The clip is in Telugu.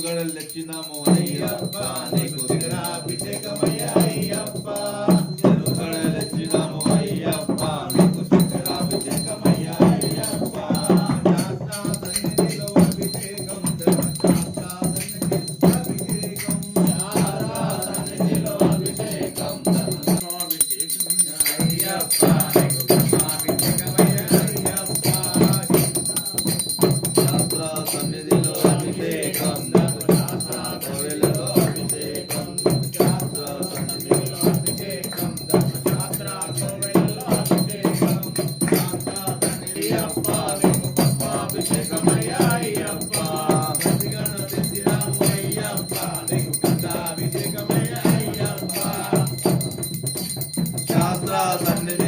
చెరుగడలు తెచ్చినాము అయ్యప్ప నీకు శిఖరాభిషేకమయ్య అయ్యప్ప చెరుగడలు తెచ్చినాము అయ్యప్ప నీకు శిఖరాభిషేకమయ్య అయ్యప్ప శాస్త్ర సన్నిధిలో అభిషేకం శాస్త్ర సన్నిధిలో అభిషేకం అయ్యప్ప సన్నిధిలో అభిషేకం శాస్త్రలో అభిషేకం శాస్త్ర సన్నిధిలో అభిషేకం శాస్త్ర కోవెలలో అభిషేకం శాస్త్ర సన్నిధియప్ప నీకు పుష్పాభిషేకమయ్య అయ్యప్ప ప్రతిగణ తెచ్చినాము అయ్యప్ప నీకు పుష్పాభిషేకమయ్య అయ్యప్ప శాస్త్ర సన్నిధి